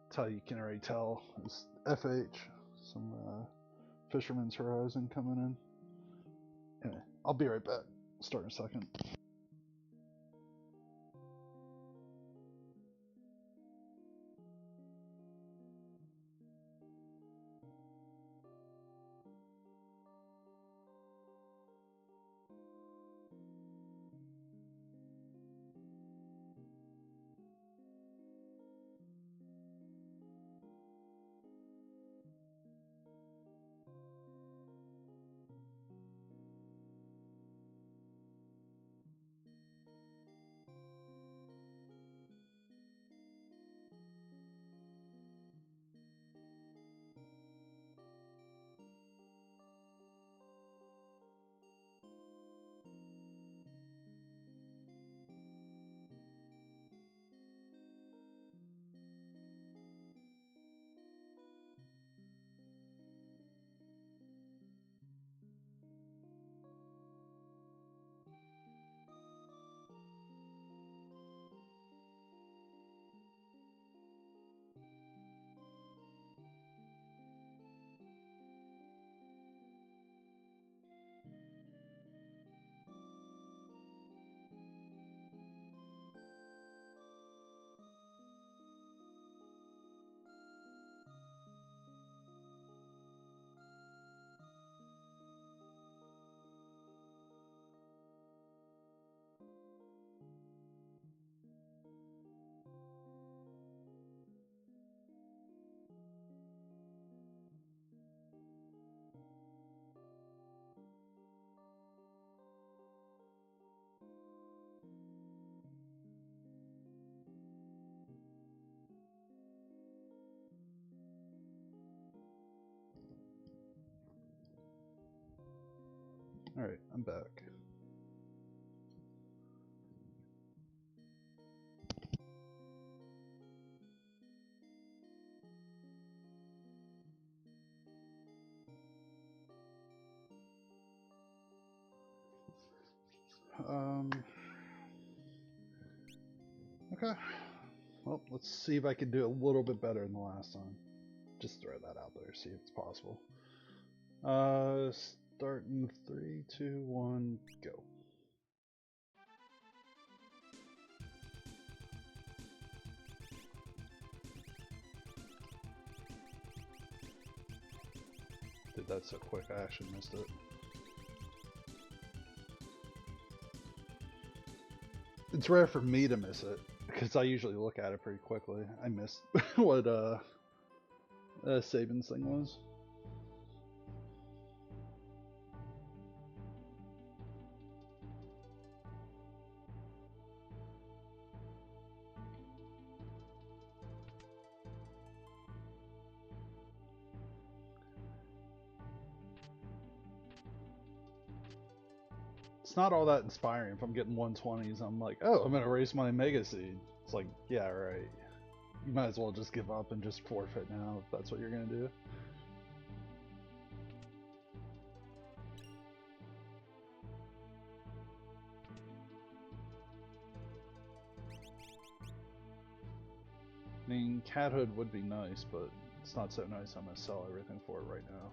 That's how you can already tell. It's FH, some Fisherman's Horizon coming in. Anyway, I'll be right back. Start in a second. Alright, I'm back. Okay. Well, let's see if I can do a little bit better than the last time. Just throw that out there, see if it's possible. Start in 3, 2, 1, go. Did that so quick, I actually missed it. It's rare for me to miss it, because I usually look at it pretty quickly. I missed what Saban's thing was. It's not all that inspiring if I'm getting 120s. I'm like, oh, I'm gonna raise my Mega Seed. It's like, yeah, right. You might as well just give up and just forfeit now if that's what you're gonna do. I mean, Cathood would be nice, but it's not so nice. I'm gonna sell everything for it right now.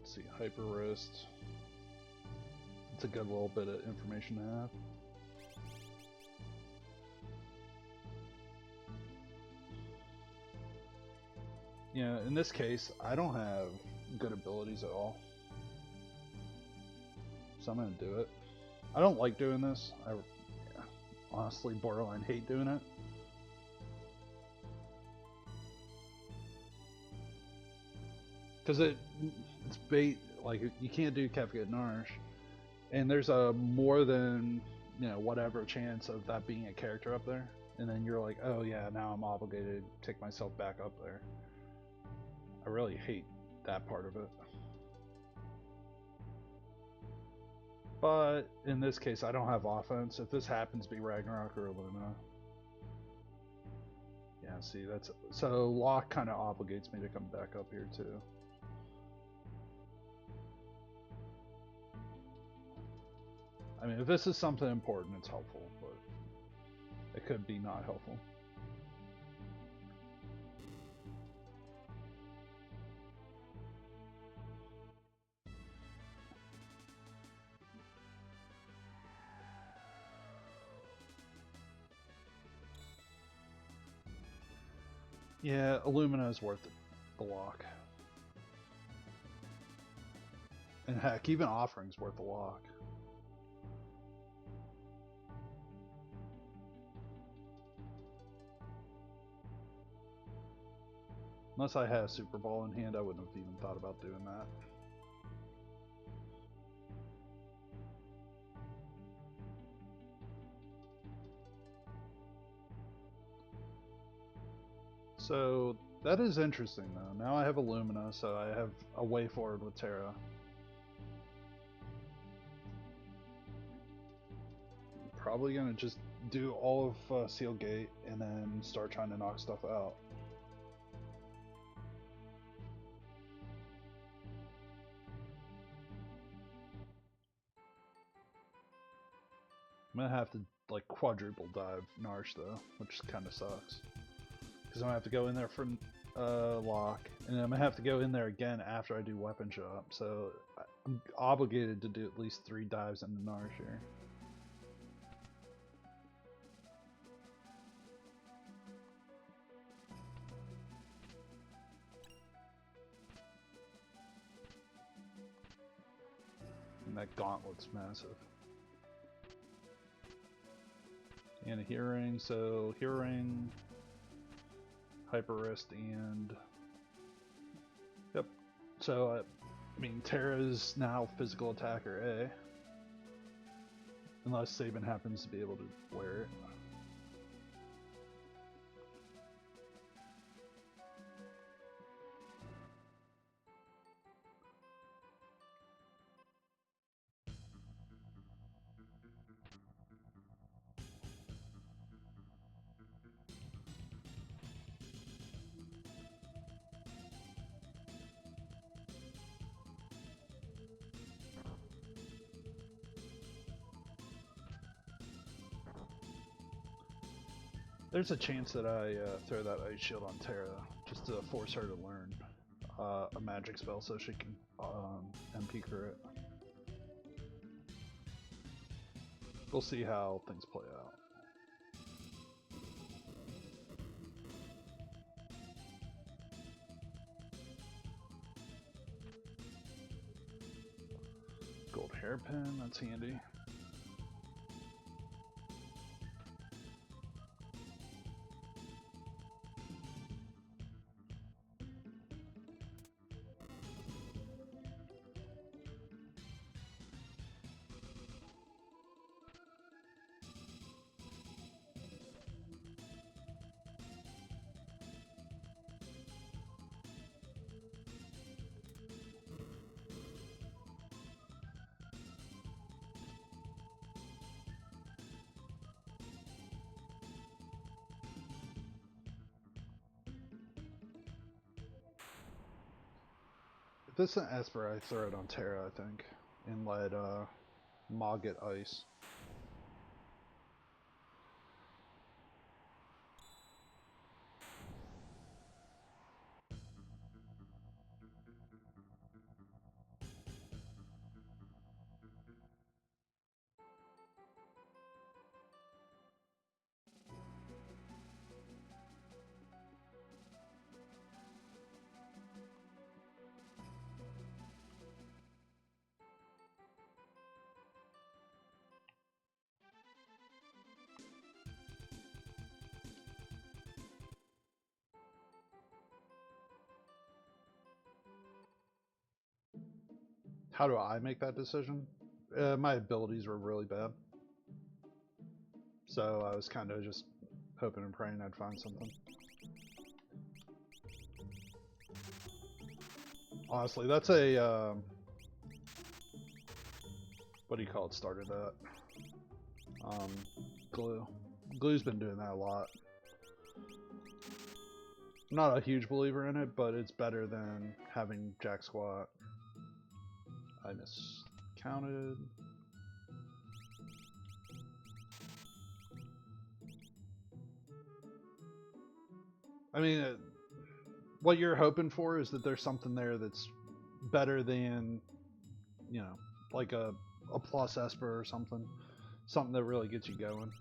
Let's see, Hyper Roast. It's a good little bit of information to have. Yeah, in this case, I don't have good abilities at all. So I'm gonna do it. I don't like doing this. I honestly borderline hate doing it. Because it's bait, like, you can't do Kefka Narsh. And there's a more than, whatever chance of that being a character up there. And then you're like, oh yeah, now I'm obligated to take myself back up there. I really hate that part of it. But in this case, I don't have offense. If this happens to be Ragnarok or Illumina. Yeah, see, that's... So lock kind of obligates me to come back up here too. I mean, if this is something important, it's helpful, but it could be not helpful. Yeah, Illumina is worth the lock. And heck, even Offering's worth the lock. Unless I had a Super Ball in hand, I wouldn't have even thought about doing that. So that is interesting though. Now I have Illumina, so I have a way forward with Terra. I'm probably gonna just do all of Seal Gate and then start trying to knock stuff out. I'm gonna have to like quadruple dive Narsh though, which kind of sucks. Because I'm gonna have to go in there for lock, and I'm gonna have to go in there again after I do weapon shop. So I'm obligated to do at least 3 dives into Narsh here. And that Gauntlet's massive. And a Hearing, so Hearing, Hyper Wrist, and... Yep. So, I mean, Terra's now physical attacker A. Unless Sabin happens to be able to wear it. There's a chance that I throw that Ice Shield on Terra just to force her to learn a magic spell so she can MP crit. We'll see how things play out. Gold hairpin, that's handy. If this is an Esper, I throw it on Terra, I think, and let Ma get Ice. How do I make that decision? My abilities were really bad. So I was kind of just hoping and praying I'd find something. Honestly, that's a... what do you call it, started that. Glue. Glue's been doing that a lot. I'm not a huge believer in it, but it's better than having jack squat. I miscounted. I mean, what you're hoping for is that there's something there that's better than, you know, like a plus Esper or something. Something that really gets you going.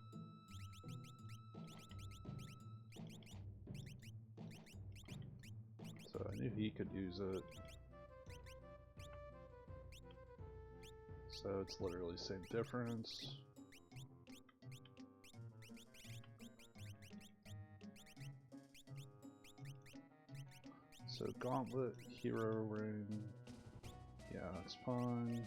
So I knew he could use it. So it's literally the same difference. So Gauntlet, Hero Ring. Yeah, that's fine.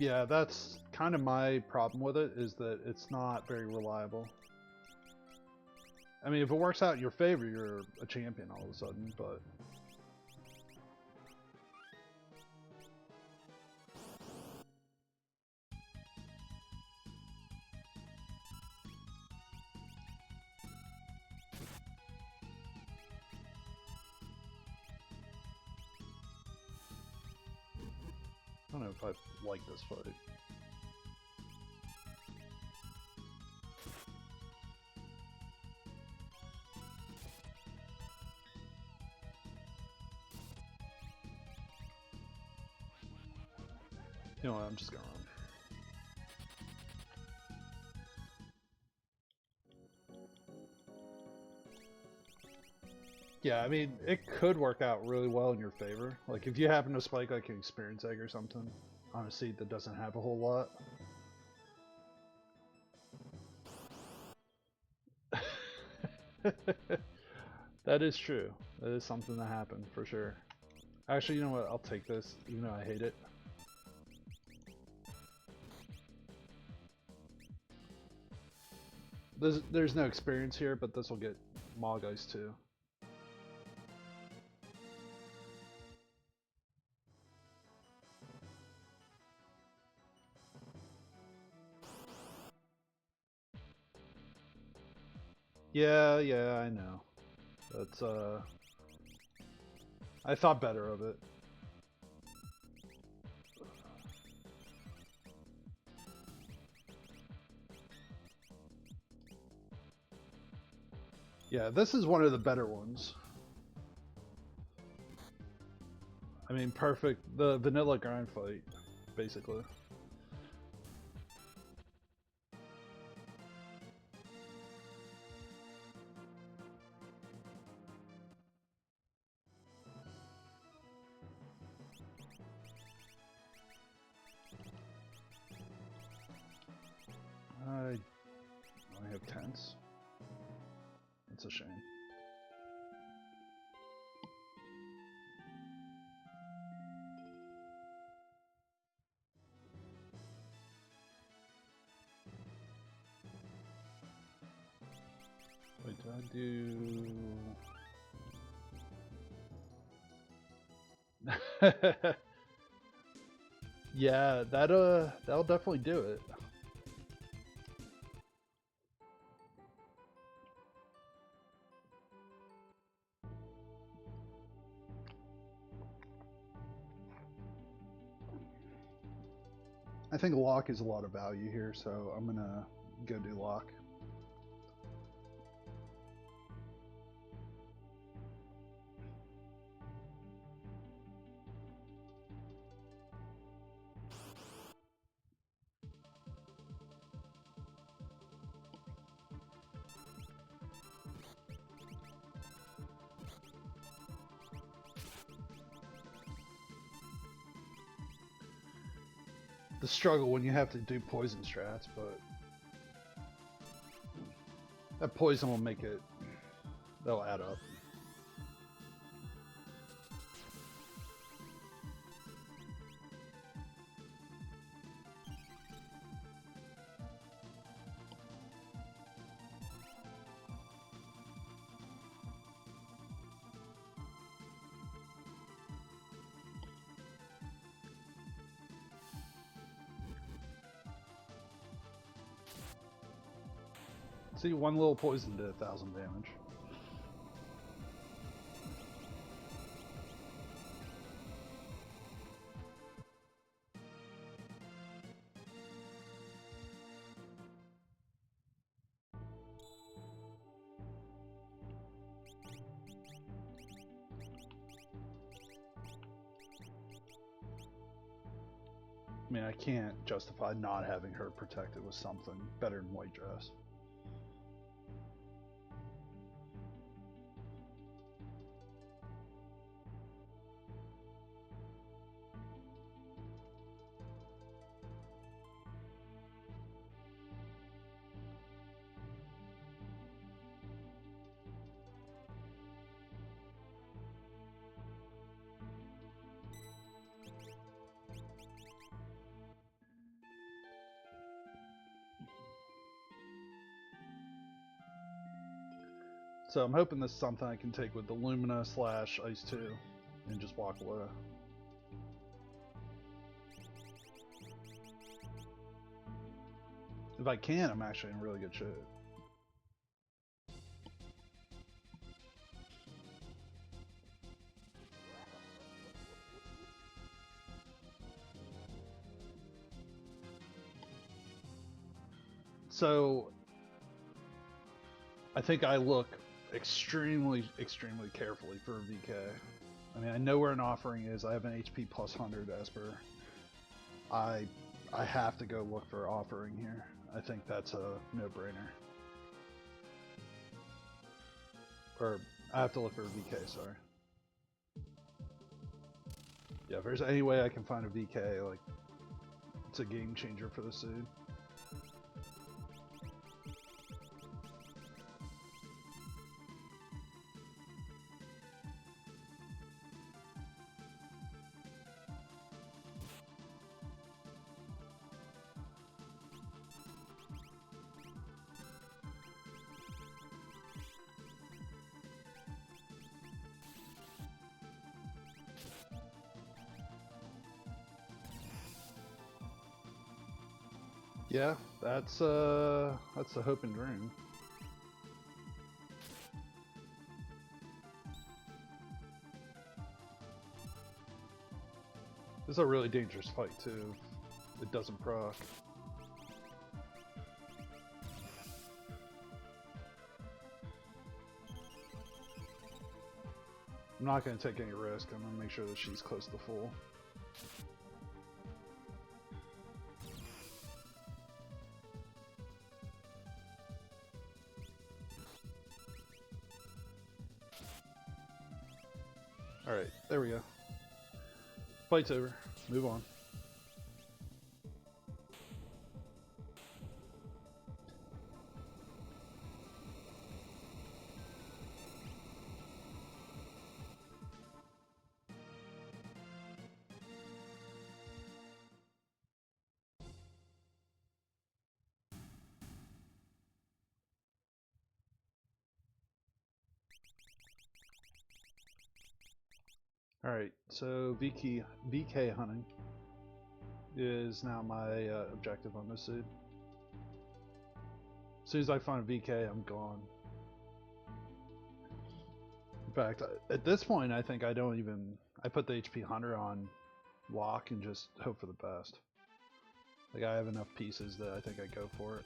Yeah, that's kind of my problem with it, is that it's not very reliable. I mean, if it works out in your favor, you're a champion all of a sudden, but... I don't know if I like this fight. You know what, I'm just gonna run. Yeah, I mean, it could work out really well in your favor. Like, if you happen to spike like an experience egg or something on a seed that doesn't have a whole lot. That is true. That is something that happened, for sure. Actually, you know what? I'll take this, even though I hate it. There's no experience here, but this will get Mog Ice too. Yeah, I know. That's, I thought better of it. Yeah, this is one of the better ones. I mean, perfect. The vanilla grind fight, basically. I only have 10s. That's a shame. Wait, did I do... Yeah, that'll definitely do it. I think lock is a lot of value here, so I'm gonna go do lock. the struggle when you have to do poison strats, but that poison will make it, they'll add up. See, one little poison did 1,000 damage. I mean, I can't justify not having her protected with something better than white dress. So I'm hoping this is something I can take with the Illumina / Ice 2 and just walk away. If I can, I'm actually in really good shape. So I think I look extremely carefully for a VK. I mean, I know where an offering is. I have an HP plus 100 Esper. I have to go look for offering here. I think that's a no-brainer. Or I have to look for a VK, sorry. Yeah, if there's any way I can find a VK, like, it's a game changer for the suit. Yeah, that's a hope and dream. This is a really dangerous fight too. It doesn't proc. I'm not going to take any risk. I'm going to make sure that she's close to full. Alright, there we go. Fight's over. Move on. Alright, so VK hunting is now my objective on this suit. As soon as I find a VK, I'm gone. In fact, at this point, I think I put the HP Hunter on lock and just hope for the best. Like, I have enough pieces that I think I go for it.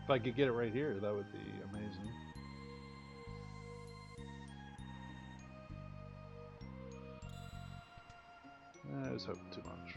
If I could get it right here, that would be amazing. was hoping too much.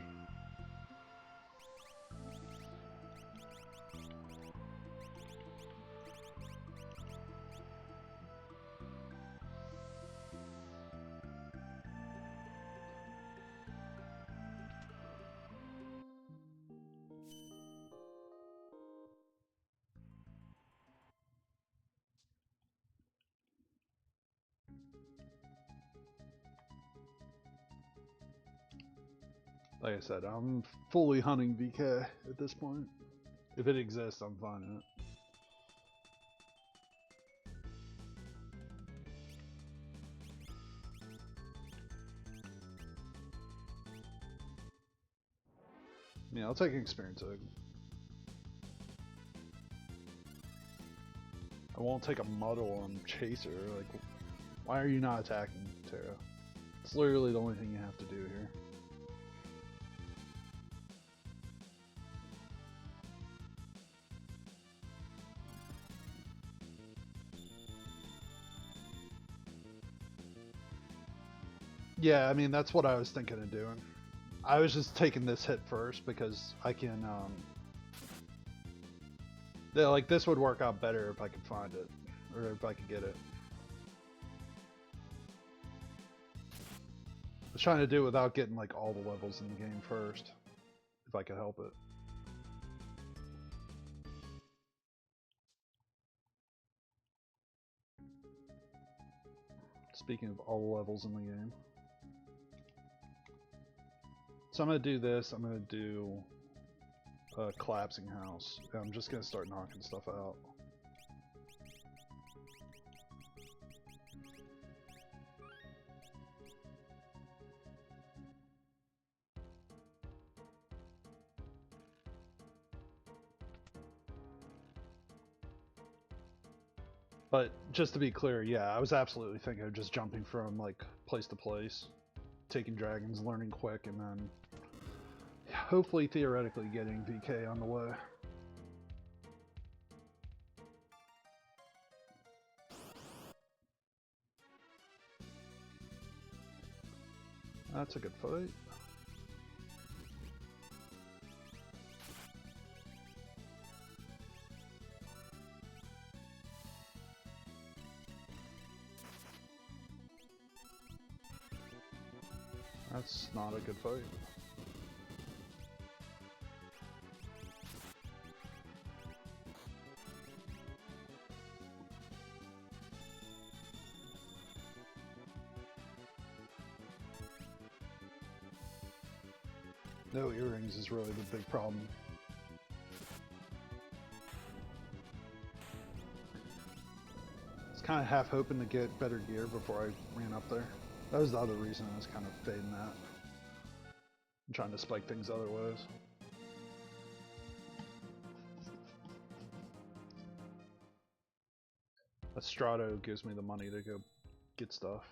Like I said, I'm fully hunting VK at this point. If it exists, I'm finding it. Yeah, I'll take an experience egg. I won't take a muddle on Chaser. Like, why are you not attacking, Terra? It's literally the only thing you have to do here. Yeah, I mean, that's what I was thinking of doing. I was just taking this hit first because I can, yeah, like this would work out better if I could find it, or if I could get it. I was trying to do it without getting like all the levels in the game first, if I could help it. Speaking of all the levels in the game. So I'm going to do this, I'm going to do a collapsing house. I'm just going to start knocking stuff out. But just to be clear, yeah, I was absolutely thinking of just jumping from like place to place, taking dragons, learning quick, and then hopefully theoretically getting VK on the way. That's a good fight. That's not a good fight. No earrings is really the big problem. I was kind of half hoping to get better gear before I ran up there. That was the other reason I was kind of fading that. I'm trying to spike things other ways. A Strato gives me the money to go get stuff.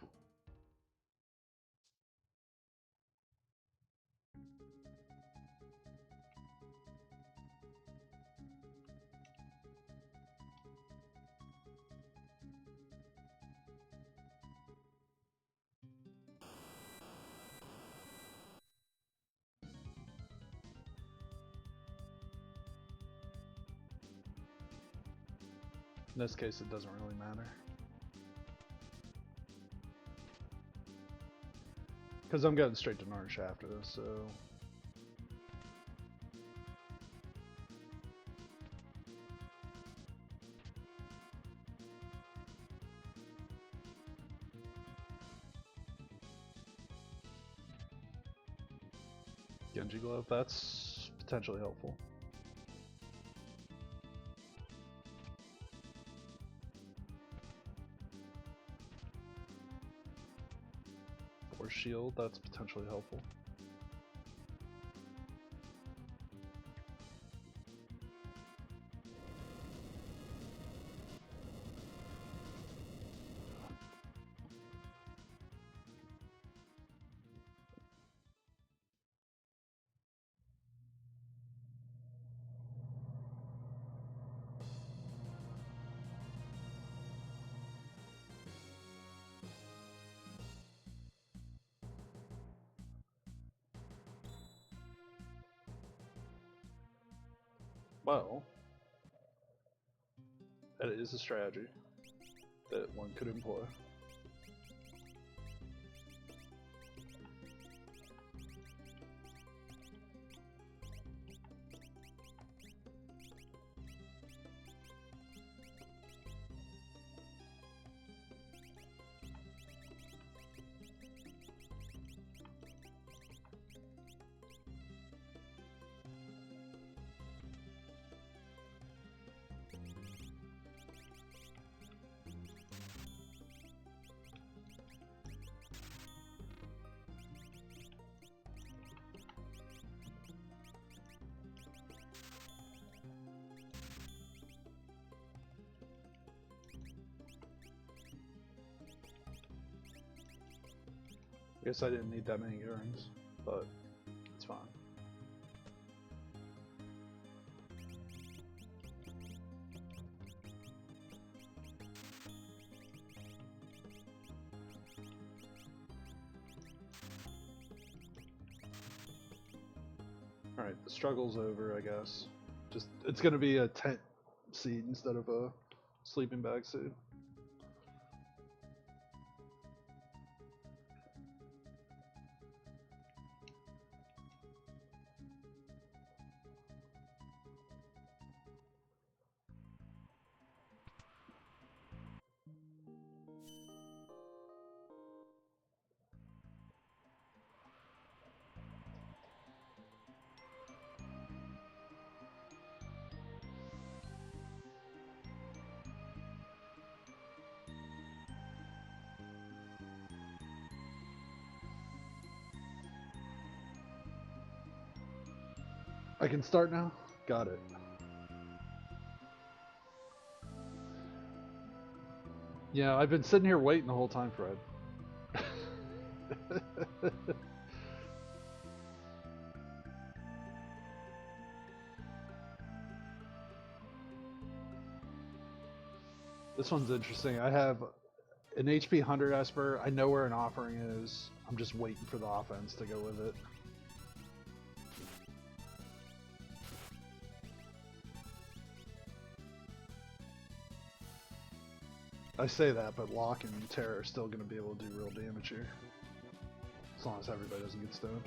In this case, it doesn't really matter. Because I'm getting straight to Nourish after this, so... Genji Glove, that's potentially helpful. Force Shield, that's potentially helpful. Well, that is a strategy that one could employ. I guess I didn't need that many earrings, but it's fine. Alright, the struggle's over, I guess. Just, it's gonna be a tent seat instead of a sleeping bag suit. I can start now? Got it. Yeah, I've been sitting here waiting the whole time, Fred. This one's interesting. I have an HP 100 Esper. I know where an offering is. I'm just waiting for the offense to go with it. I say that, but Locke and Terra are still going to be able to do real damage here. As long as everybody doesn't get stoned.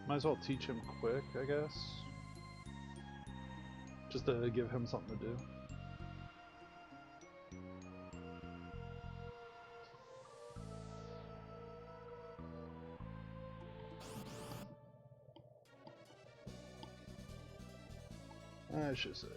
Might as well teach him quick, I guess. Just to give him something to do. I should have said.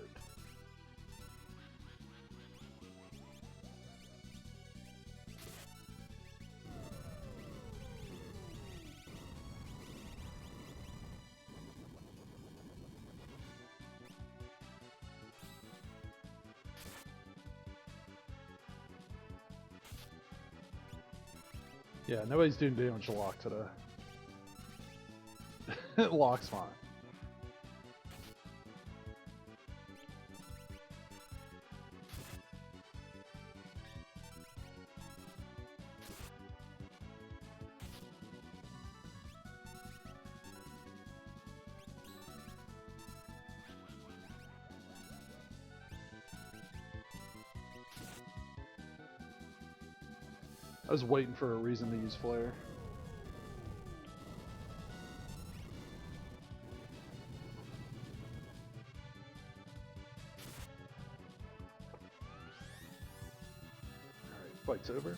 Yeah, nobody's doing damage to Locke today. Locke's fine. I was waiting for a reason to use Flare. Alright, fight's over.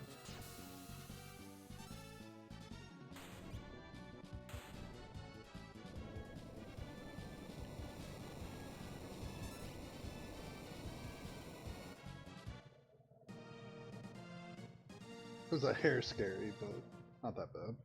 It was a hair scary, but not that bad.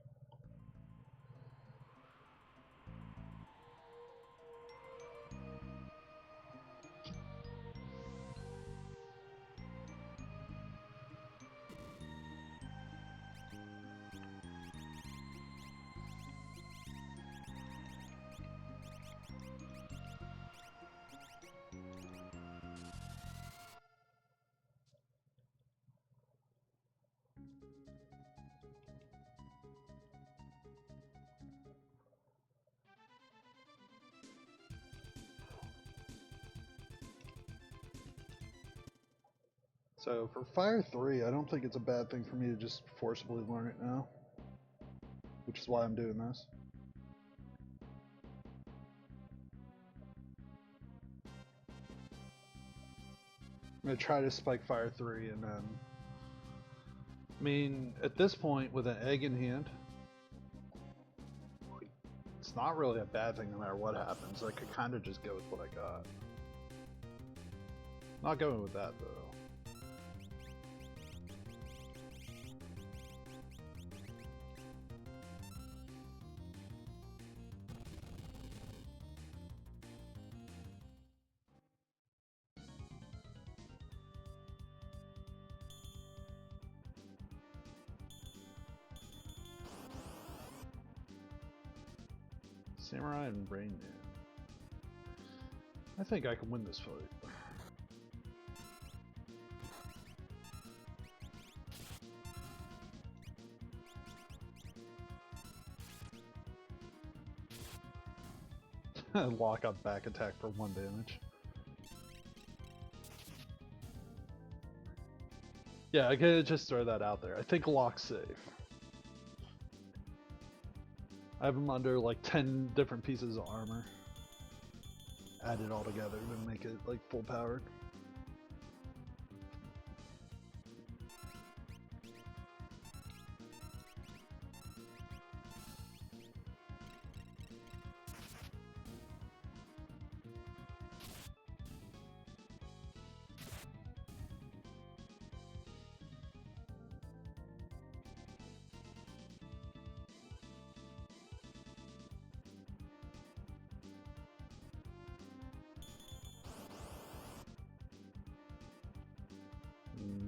So for Fire 3, I don't think it's a bad thing for me to just forcibly learn it now. Which is why I'm doing this. I'm going to try to spike Fire 3 and then... I mean, at this point, with an egg in hand, it's not really a bad thing no matter what happens. I could kind of just go with what I got. Not going with that, though. Samurai and Rain Man. I think I can win this fight. Lock up back attack for 1 damage. Yeah, I could just throw that out there. I think lock's safe. I have him under like 10 different pieces of armor. Add it all together to make it like full powered.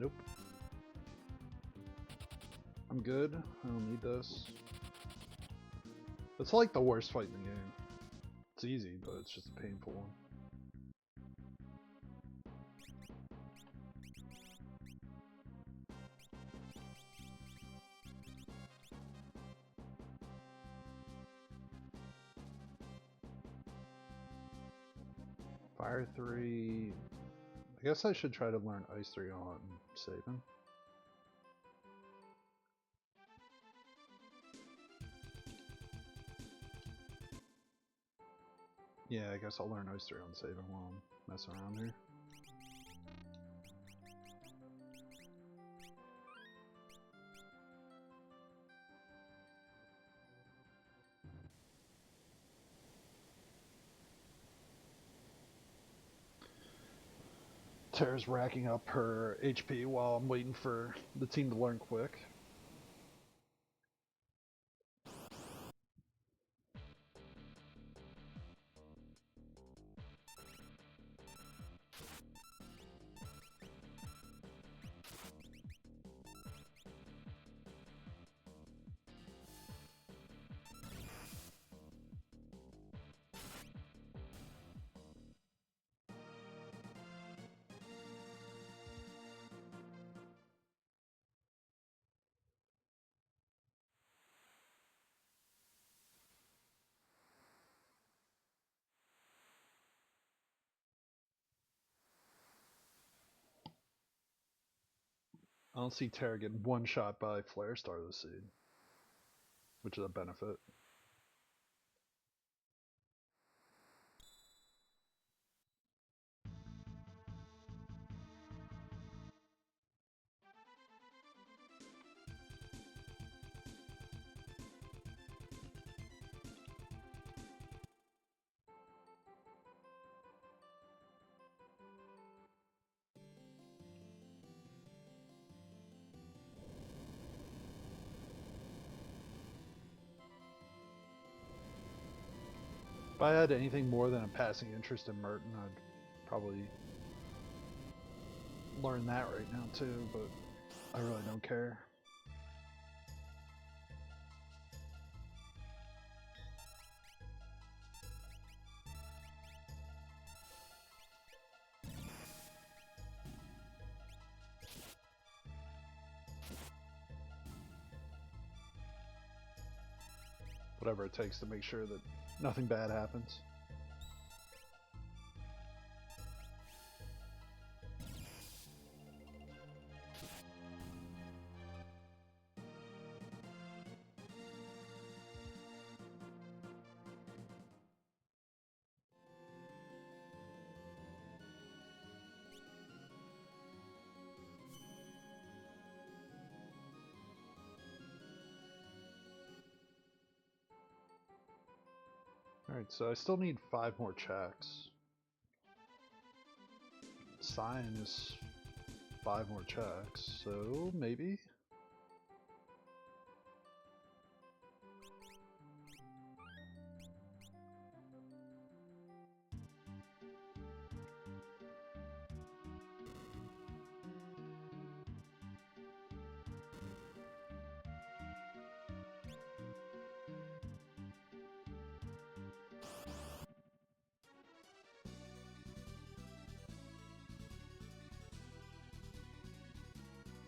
Nope. I'm good. I don't need this. It's like the worst fight in the game. It's easy, but it's just a painful one. Fire 3... I guess I should try to learn Ice 3 on Sabin. Yeah, I guess I'll learn Ice 3 on Sabin while I'm messing around here. Tara's racking up her HP while I'm waiting for the team to learn quick. I don't see Tara getting one shot by Flare Star this seed, which is a benefit. If I had anything more than a passing interest in Merton, I'd probably learn that right now too, but I really don't care. Whatever it takes to make sure that nothing bad happens. Alright, so I still need 5 more checks. Sign is 5 more checks, so maybe?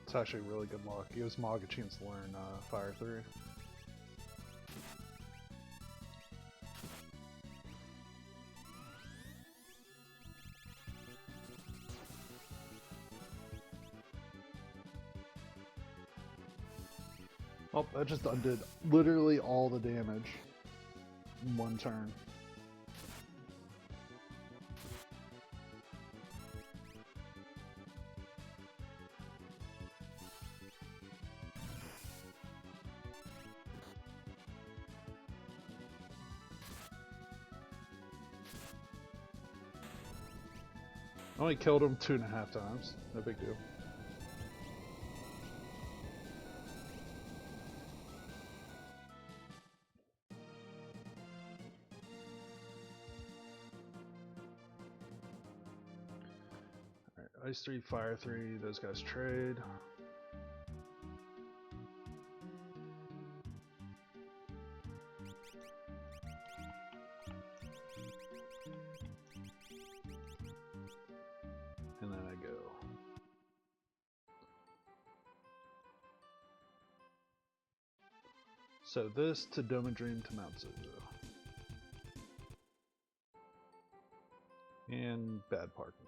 It's actually really good luck. It gives Mog a chance to learn Fire 3. Oh, that just undid literally all the damage in one turn. I only killed him 2.5 times. No big deal. Alright, Ice 3, Fire 3, those guys trade. And then I go. So this to Dome Dream to Mount Zuzu. And bad parking.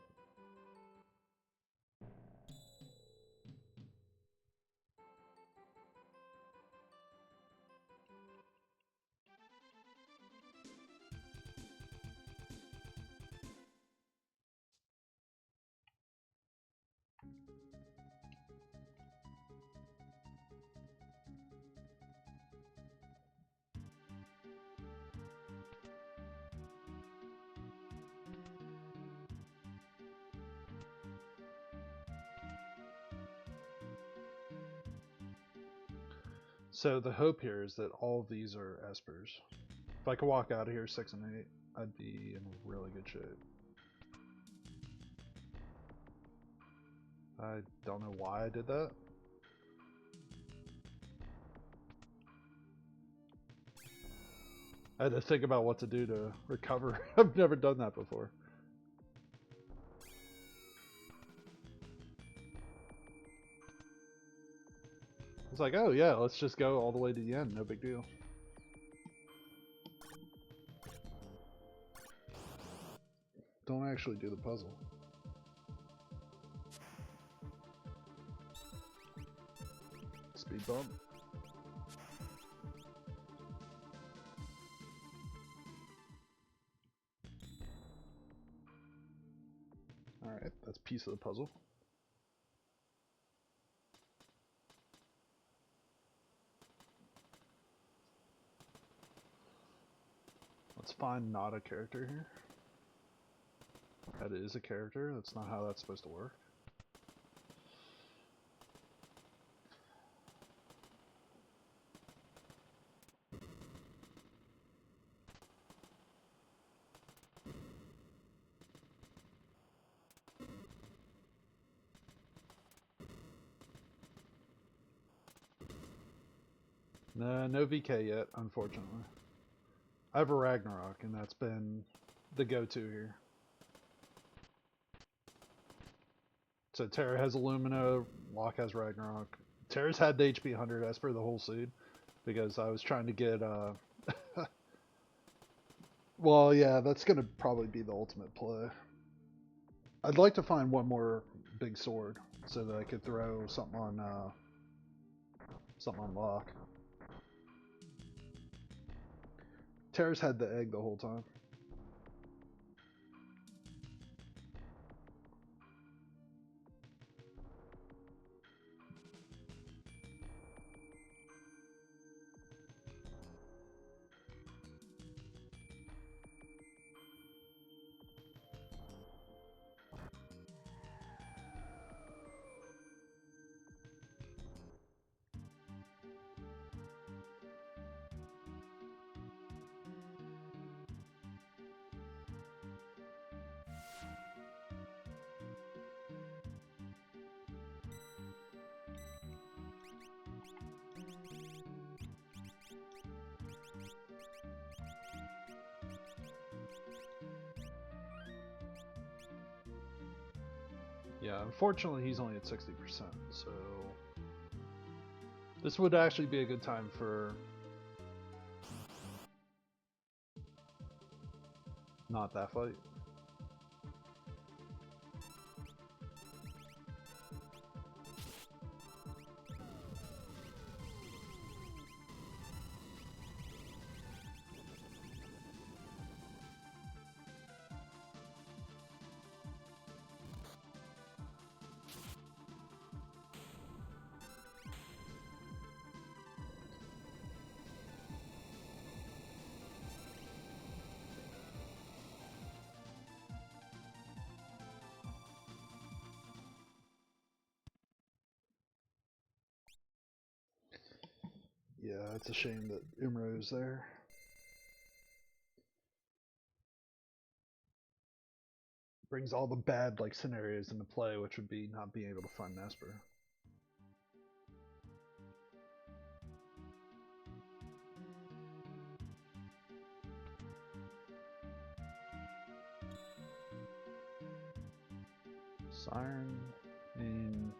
So the hope here is that all of these are espers. If I could walk out of here 6 and 8, I'd be in really good shape. I don't know why I did that. I had to think about what to do to recover. I've never done that before. It's like, oh yeah, let's just go all the way to the end, no big deal. Don't actually do the puzzle. Speed bump. Alright, that's a piece of the puzzle. Let's find not a character here. That is a character, that's not how that's supposed to work. No VK yet, unfortunately. I have a Ragnarok, and that's been the go-to here. So Terra has Illumina, Locke has Ragnarok. Terra's had the HP 100 as per the whole seed, because I was trying to get, well, yeah, that's going to probably be the ultimate play. I'd like to find one more big sword, so that I could throw something on Locke. Terra's had the egg the whole time. Yeah, unfortunately he's only at 60%, so this would actually be a good time for not that fight. Yeah, it's a shame that Umro's there. Brings all the bad scenarios into play, which would be not being able to find Nesper. Siren, I mean,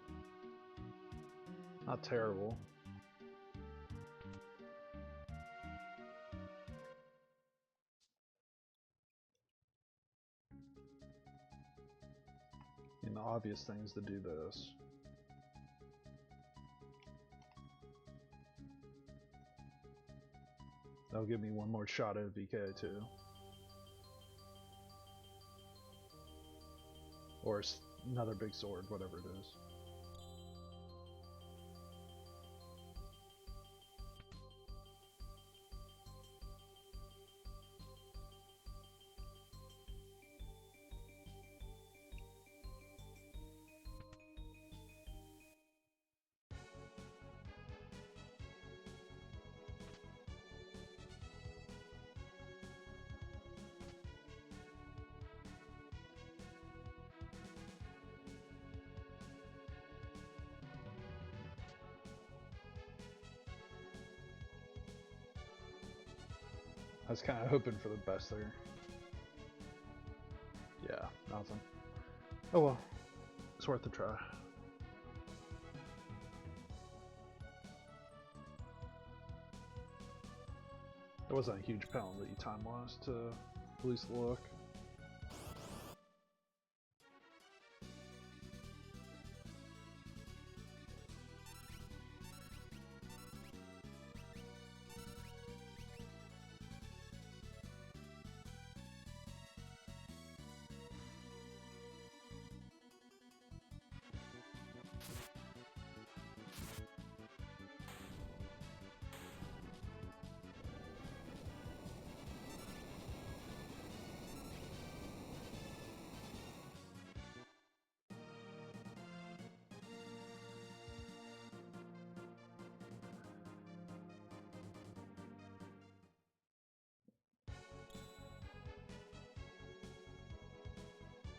not terrible. The obvious thing is to do this. That'll give me one more shot at a VK too. Or another big sword, whatever it is. I was kind of hoping for the best there. Yeah, nothing. Oh well, it's worth a try. It wasn't a huge penalty time-wise to release the look.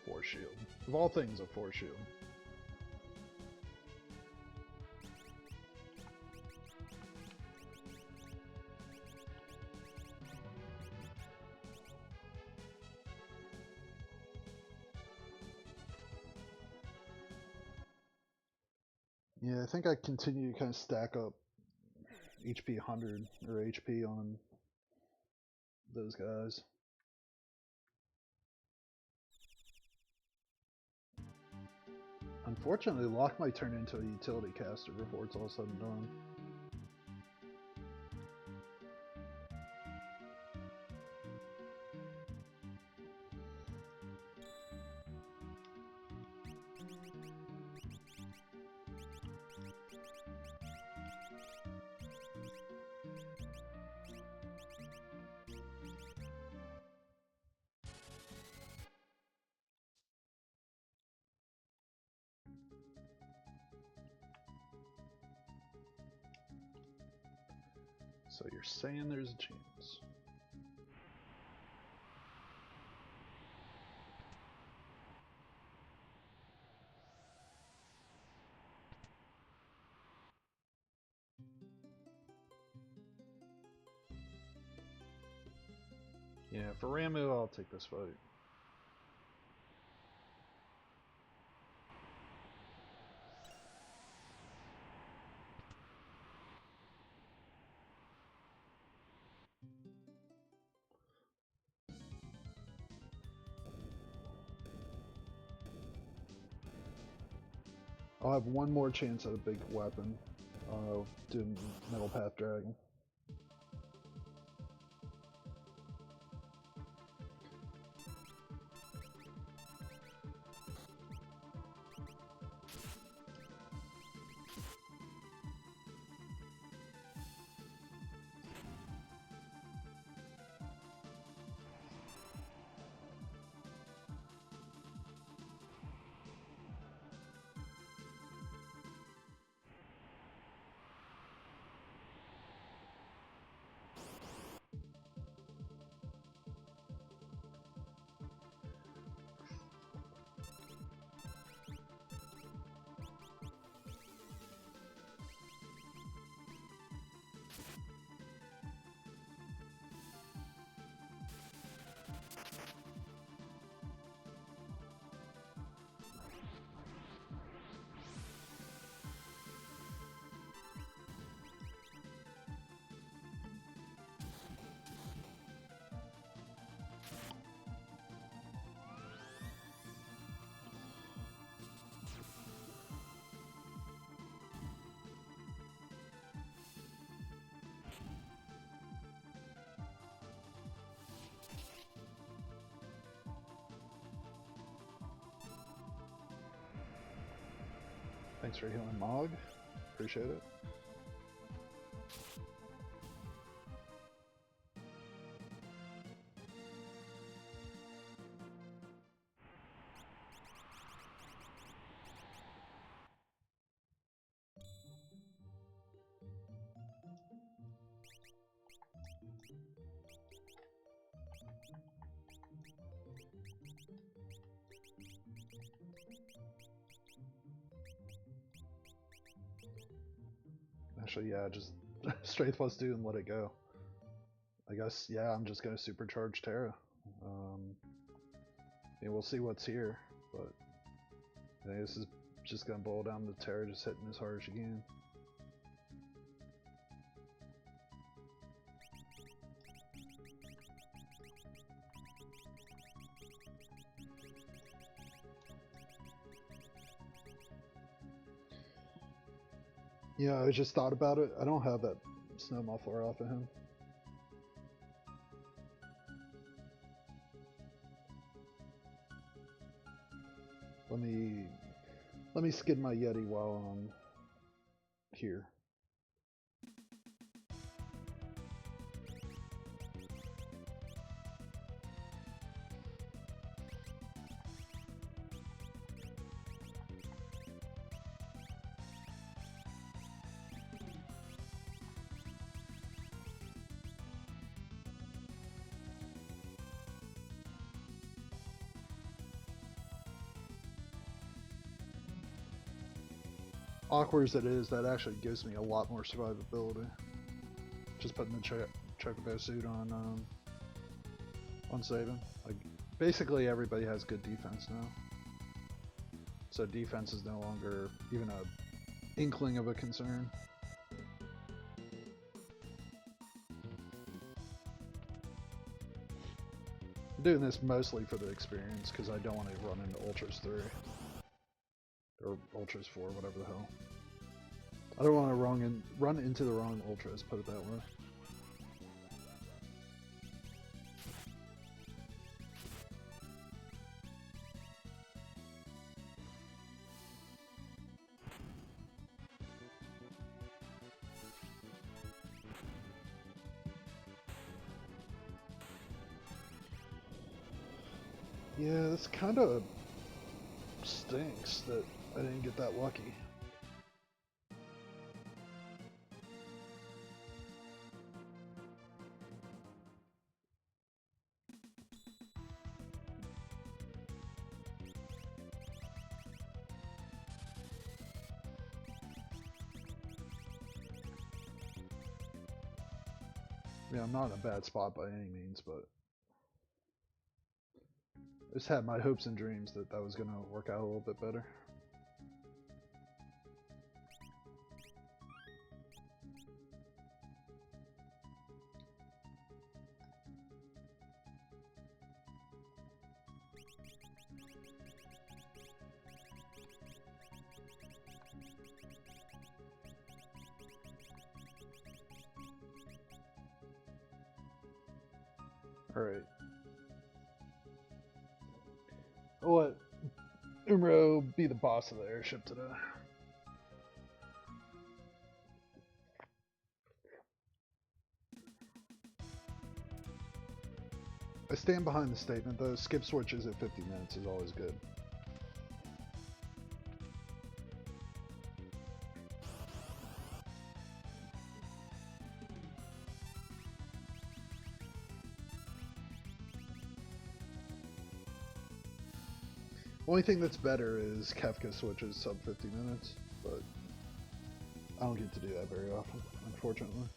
Force shield. Of all things, a force shield. Yeah, I think I continue to kind of stack up HP 100 or HP on those guys. Unfortunately, Locke might turn into a utility caster before it's all said and done. So you're saying there's a chance. Yeah, for Ramu, I'll take this fight. I'll have one more chance at a big weapon. I'll do Metal Path Dragon. Thanks for healing Mog. Appreciate it. Actually, yeah, just straight plus 2 and let it go. I guess, yeah, I'm just going to supercharge Terra. Yeah, we'll see what's here, but I think this is just going to boil down to Terra just hitting as hard as you can. Yeah, I just thought about it. I don't have that snow muffler off of him. Let me skid my Yeti while I'm here. Awkward as it is, that actually gives me a lot more survivability. Just putting the Chocobo suit on saving. Like, basically everybody has good defense now. So defense is no longer even a inkling of a concern. I'm doing this mostly for the experience because I don't want to run into Ultras 3 or Ultras 4, whatever the hell. I don't want to run into the wrong Ultras, put it that way. Yeah, this kind of stinks that I didn't get that lucky. Yeah, I'm not in a bad spot by any means, but I just had my hopes and dreams that that was going to work out a little bit better. Alright. I'll let Umro be the boss of the airship today. I stand behind the statement though, skip switches at 50 minutes is always good. Only thing that's better is Kafka switches sub 50 minutes, but I don't get to do that very often, unfortunately.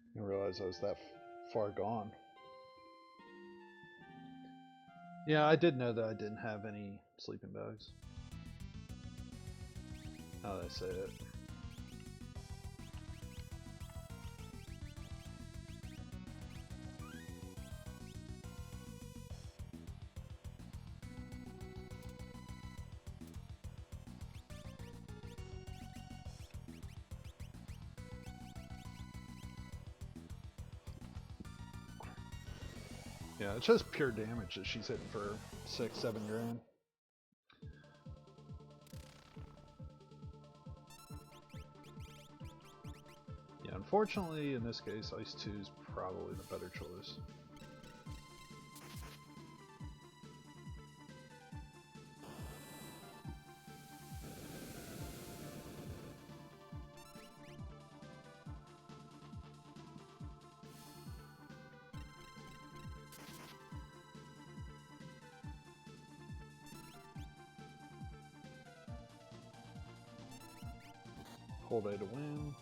I didn't realize I was that far gone. Yeah, I did know that I didn't have any sleeping bags. Now that I say it. Yeah, it's just pure damage that she's hitting for 6-7 grand. Yeah, unfortunately, in this case, Ice 2 is probably the better choice. Hold A to win.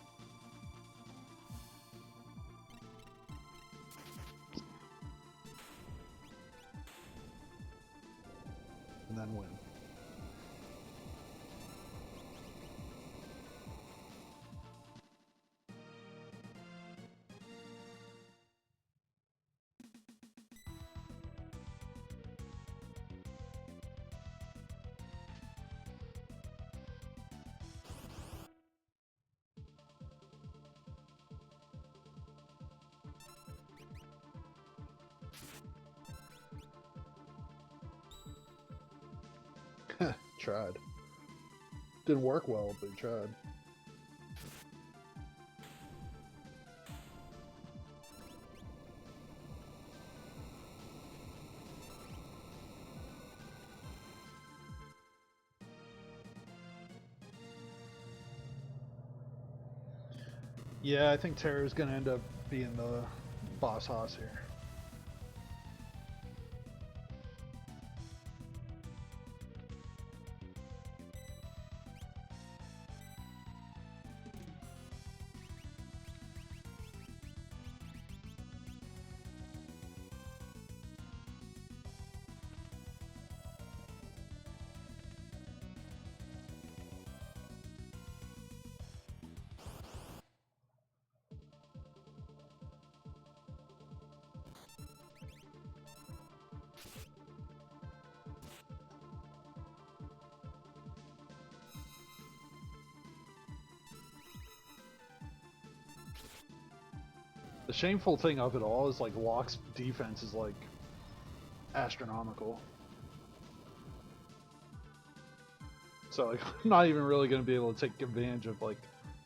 And then win. Tried. Didn't work well, but he tried. Yeah, I think Terra's gonna end up being the boss hoss here. The shameful thing of it all is like Locke's defense is like astronomical. So like I'm not even really going to be able to take advantage of like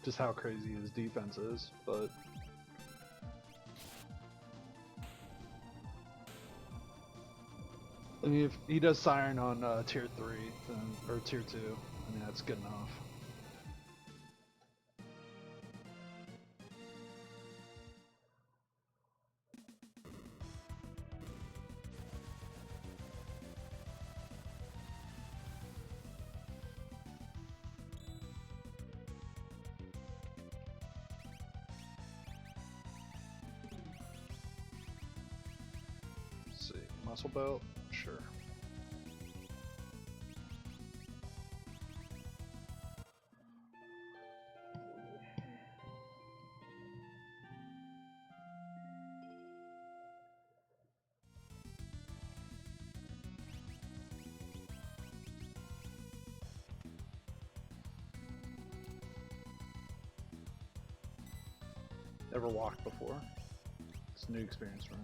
just how crazy his defense is, but I mean if he does Siren on tier 3 then, or tier 2, I mean that's good enough. See, muscle belt, sure. Never walked before. It's a new experience for me.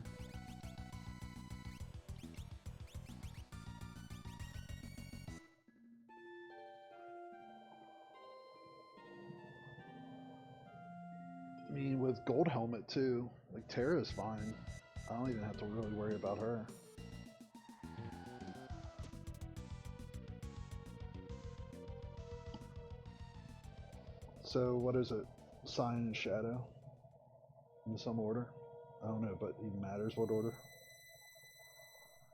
I mean, with Gold Helmet too, like Terra is fine. I don't even have to really worry about her. So what is it? Sign and Shadow? In some order? I don't know, but it even matters what order.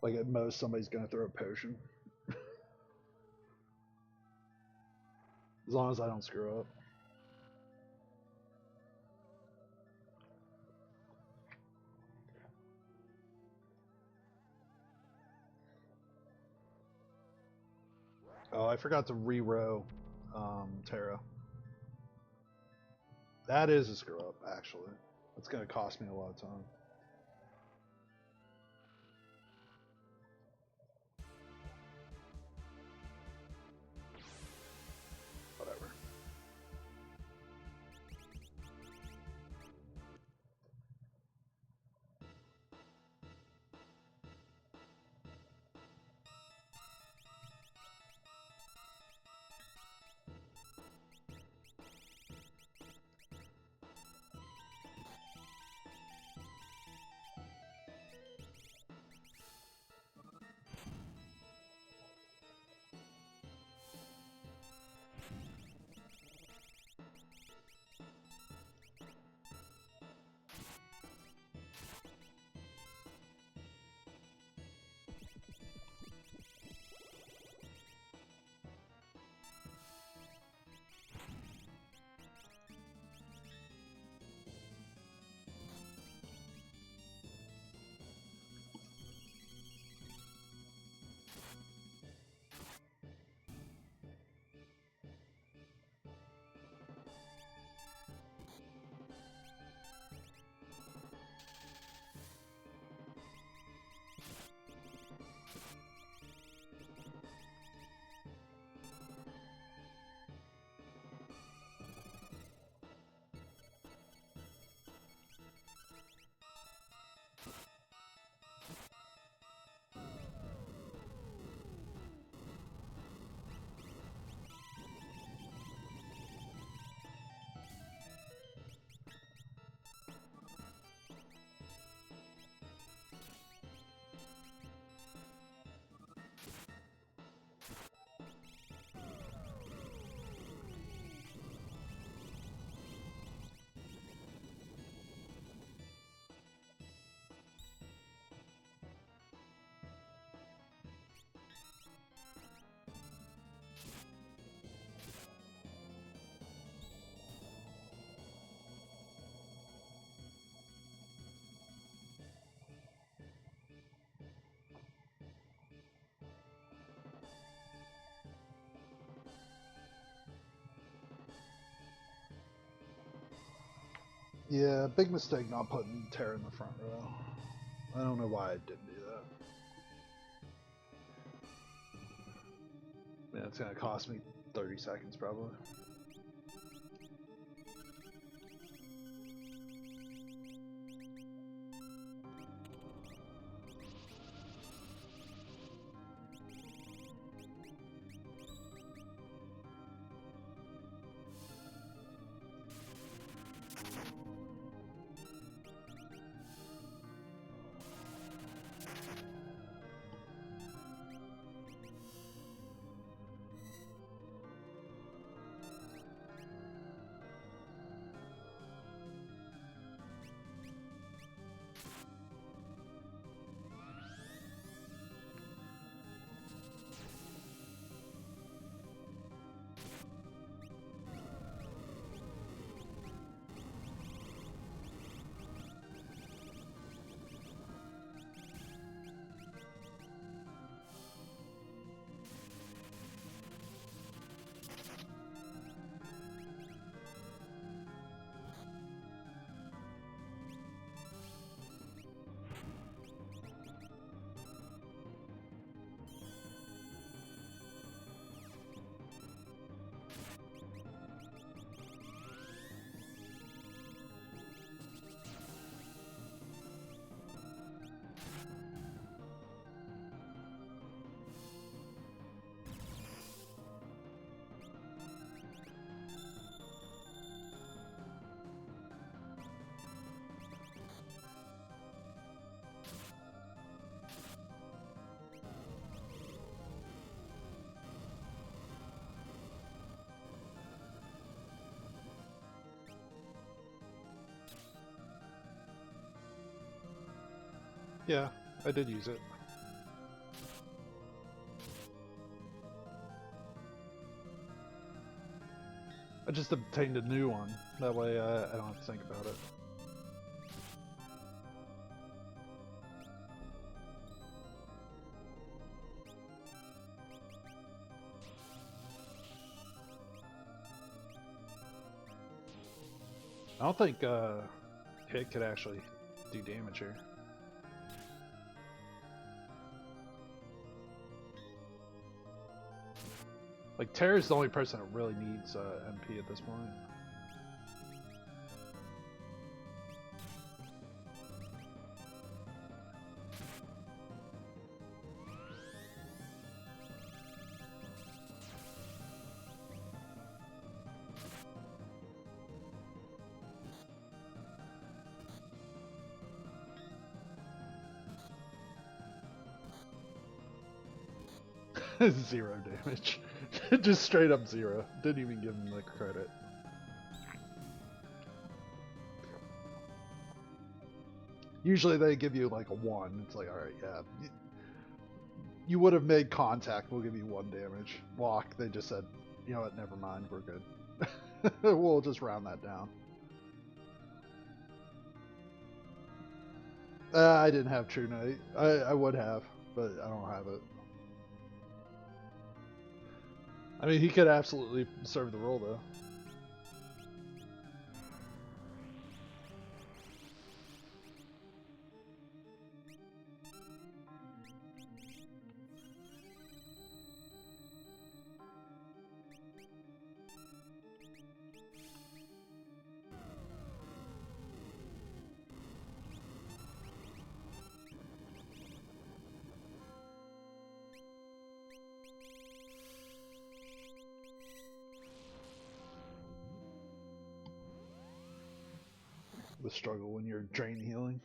Like at most somebody's gonna throw a potion. As long as I don't screw up. Oh, I forgot to re-row Terra. That is a screw up, actually. That's going to cost me a lot of time. Whatever. Yeah, big mistake not putting Terra in the front row. I don't know why I didn't do that. Yeah, it's gonna cost me 30 seconds probably. Yeah, I did use it. I just obtained a new one. That way I don't have to think about it. I don't think hit could actually do damage here. Like, Terra's the only person that really needs MP at this point. Zero damage. Just straight up zero. Didn't even give him the credit. Usually they give you like a 1. It's like, alright, yeah. You would have made contact, we'll give you 1 damage. Lock, they just said, you know what, never mind, we're good. We'll just round that down. I didn't have True Knight. I would have, but I don't have it. I mean, he could absolutely serve the role, though. The struggle when you're drain healing.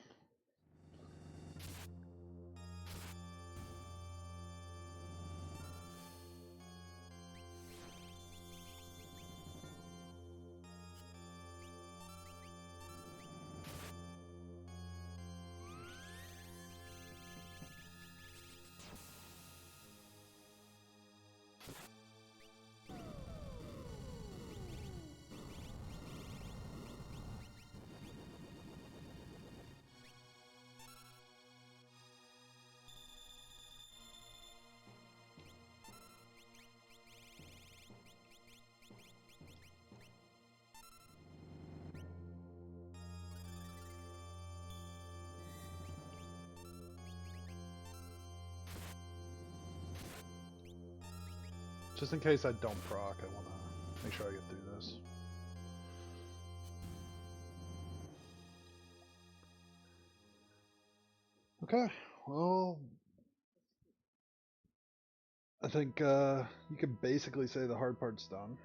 Just in case I don't proc, I want to make sure I get through this. Okay, well, I think you could basically say the hard part's done.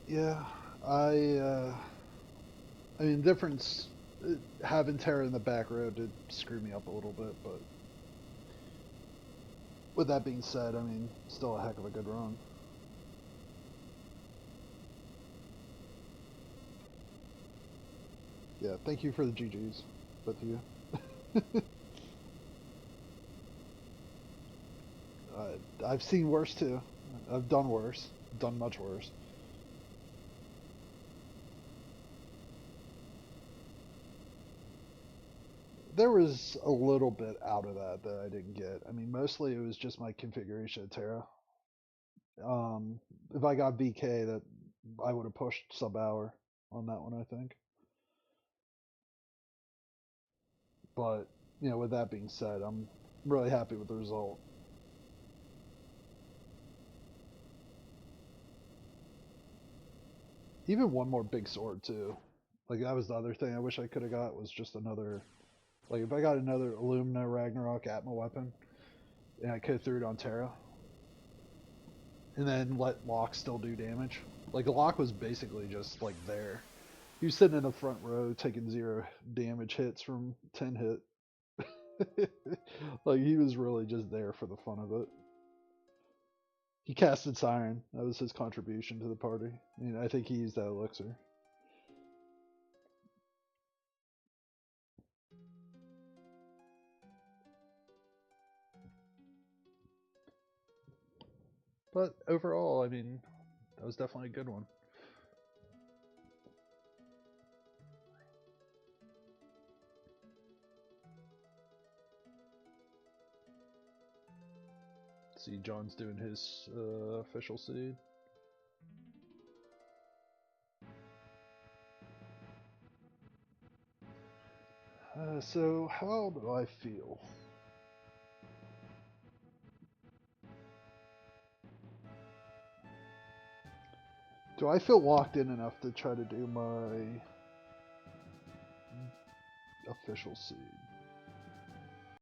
Yeah, I mean, difference having Terra in the back row did screw me up a little bit, but with that being said, I mean, still a heck of a good run. Yeah, thank you for the GGs, both of you. I've seen worse too. I've done worse, done much worse. There was a little bit out of that that I didn't get. I mean, mostly it was just my configuration of Terra. If I got VK, that I would have pushed sub hour on that one, I think. But you know, with that being said, I'm really happy with the result. Even one more big sword too. Like that was the other thing I wish I could have got was just another. Like if I got another Illumina Ragnarok Atma weapon, and I could have threw it on Terra, and then let Locke still do damage. Like Locke was basically just like there. He was sitting in the front row taking 0 damage hits from 10 hit. Like he was really just there for the fun of it. He casted Siren. That was his contribution to the party. I mean, I think he used that elixir. But overall, I mean, that was definitely a good one. See, John's doing his official seed. So, how do I feel? Do I feel locked in enough to try to do my official seed?